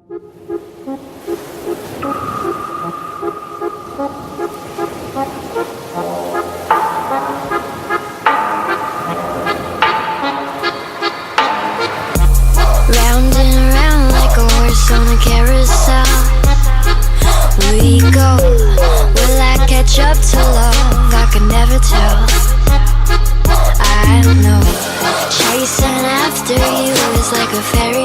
Round and round like a horse on a carousel we go. Will I catch up to love? I can never tell. I know chasing after you is like a fairy